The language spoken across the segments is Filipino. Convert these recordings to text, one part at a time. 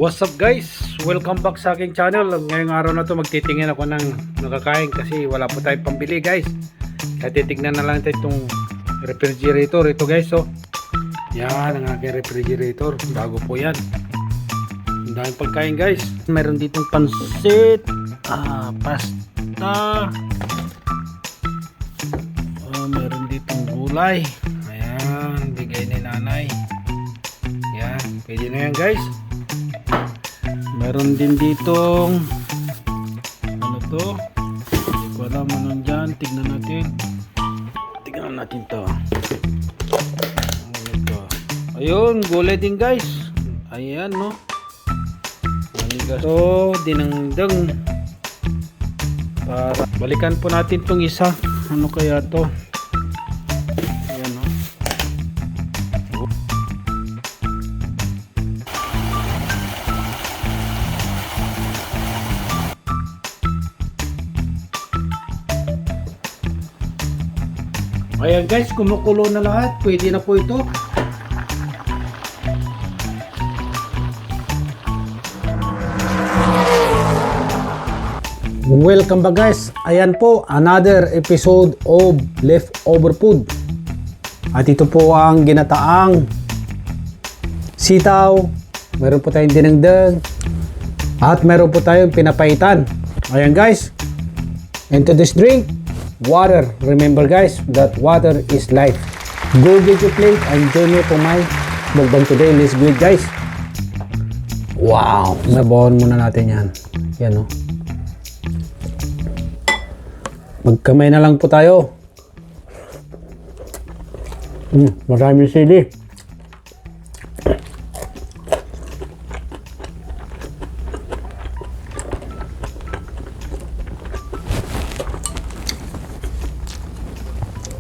What's up guys? Welcome back sa aking channel. Ngayong araw na to magtitingin ako ng nakakain kasi wala po tayong pambili guys. Kaya titignan na lang natin itong refrigerator ito guys. So, yan ang aking refrigerator. Bago po yan. Ang daming pagkain guys. Meron ditong pansit, pasta, meron ditong gulay. Ayan, bigay ni nanay. Yan, pwede na yan guys. Meron din ditong ano to, hindi ko alam ano dyan. Tignan natin to. Ano to? Ayun, gulay din guys. Ayan no, so dinengdeng. Para balikan po natin tong isa. Ano kaya to? Ayan no. Ayan guys, kumukulo na lahat. Pwede na po ito. Welcome back guys. Ayan po, another episode of Leftover Food. At ito po ang ginataang sitaw. Meron po tayong dinengdeng. At meron po tayong pinapaitan. Ayan guys. And to this drink, water. Remember guys, that water is life. Go get your plate and join me for my mukbang today. Let's go guys. Wow, sabawan muna natin yan. Yan o. Magkamay na lang po tayo. Maraming sili.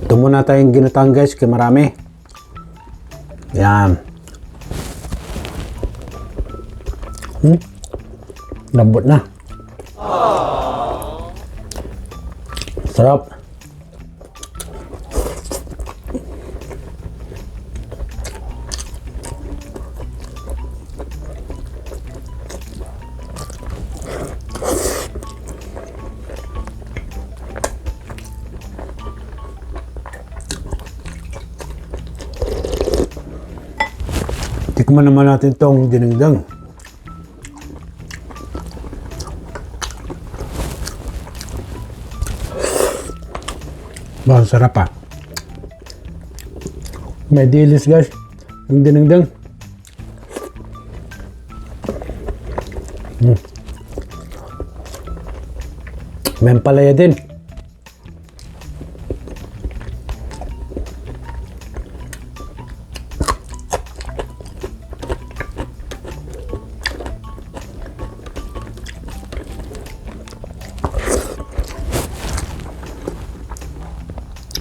Ito muna tayong ginatang guys, kaya marami. Yan. Lambot na. Sarap. Tikman naman natin itong dinengdeng. Ang sarap pa. May dilis guys. Yung dinengdeng. May palaya din.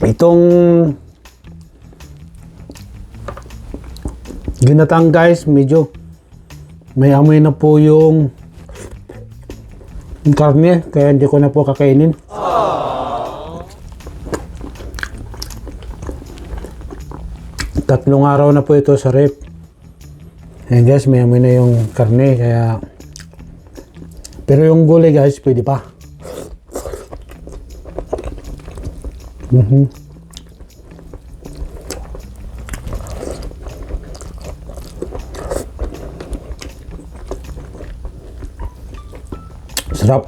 Itong ginatang guys, medyo may amoy na po yung karne, kaya hindi ko na po kakainin. Tatlong araw na po ito sa rep. Ayan guys, may amoy na yung karne, kaya pero yung gulay guys, pwede pa. Sarap.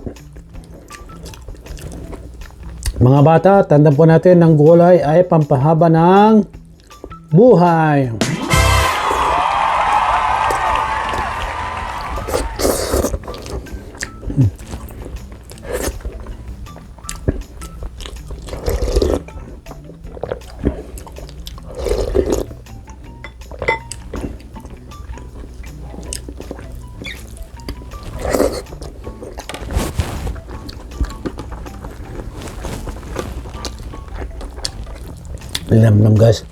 Mga bata, tandaan po natin ng gulay ay pampahaba ng buhay. Lam guys.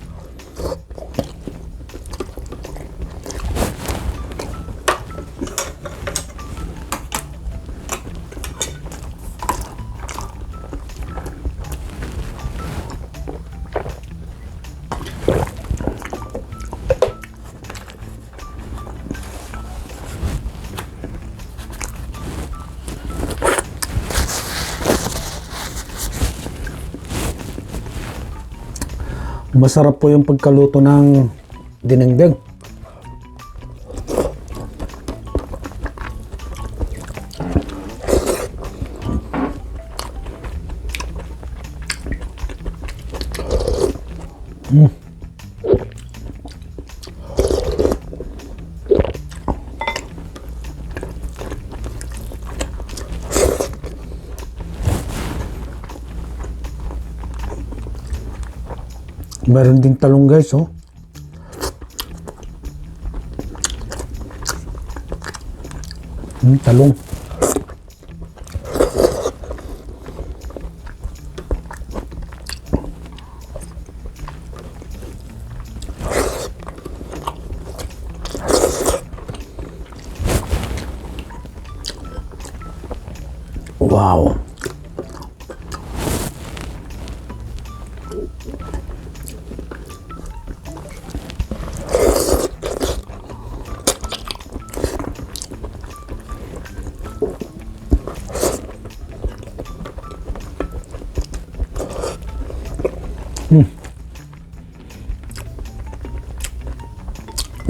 Masarap po yung pagkaluto ng dinengdeng. Meron din talong guys, oh. Talong. Wow.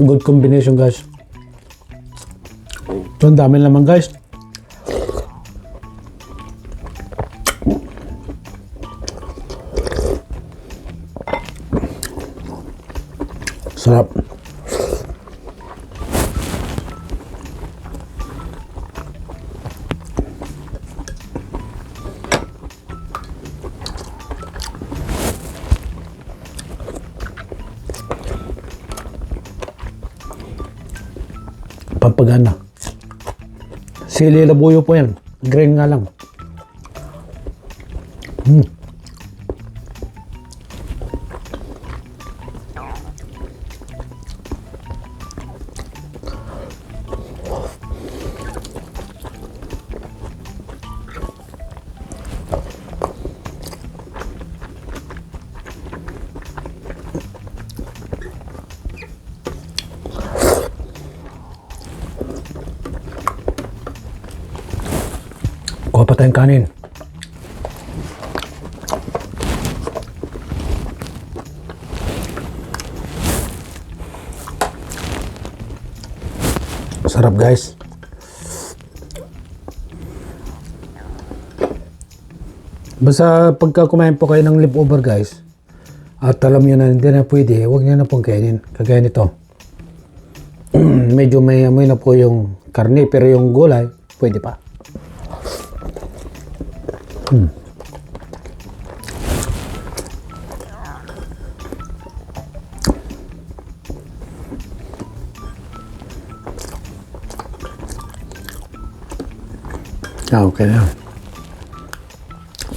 Good combination guys. So, ang dami naman guys. Sarap. Pampagana. Sili labuyo po yan. Green nga lang. Kuha pa tayong kanin. Sarap guys. Basta pagka kumain po kayo ng leftover guys, at alam nyo na hindi na pwede, huwag nyo na pong kainin. Kagaya nito. Medyo may amoy na po yung karne, pero yung gulay, pwede pa. Okay na.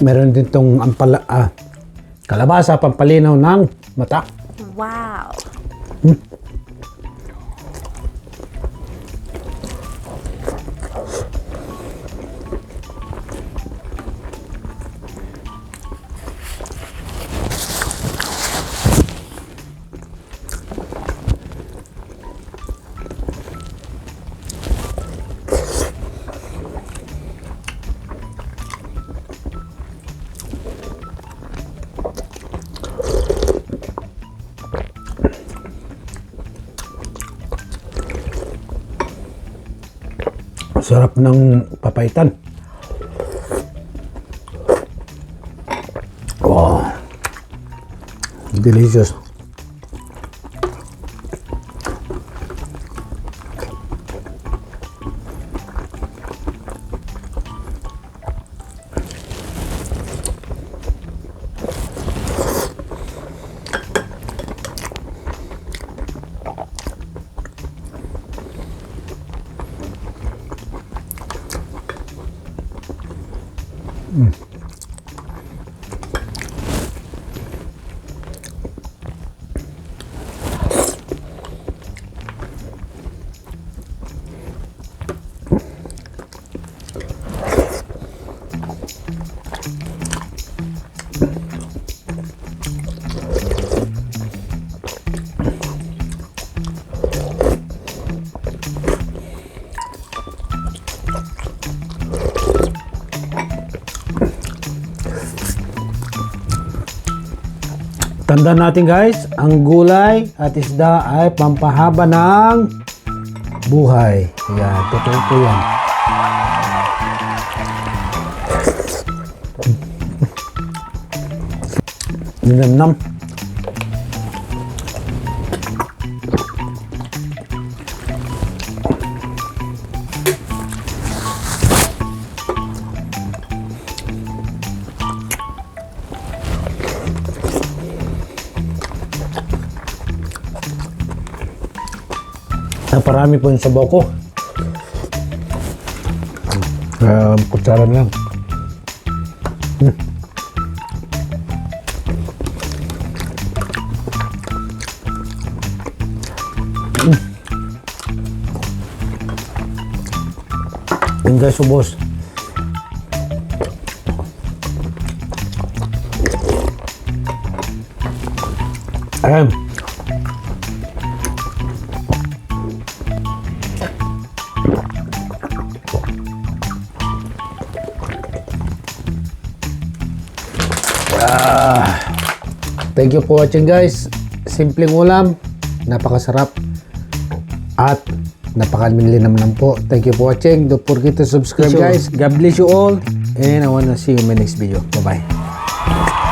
Meron din tong kalabasa, pampalinaw ng mata. Wow. Sarap ng papaitan. Wow. Delicious. Tandaan natin guys, ang gulay at isda ay pampahaba ng buhay. Yan, totoo po yan. Ninamnam. Naparami po yung sabaw ko. Kutsara na lang. Yun guys, ubos. Ayan. Thank you for watching guys. Simpleng ulam, napakasarap at napakalinamnam po. Thank you for watching. Don't forget to subscribe guys. God bless you all and I wanna see you in my next video. Bye bye.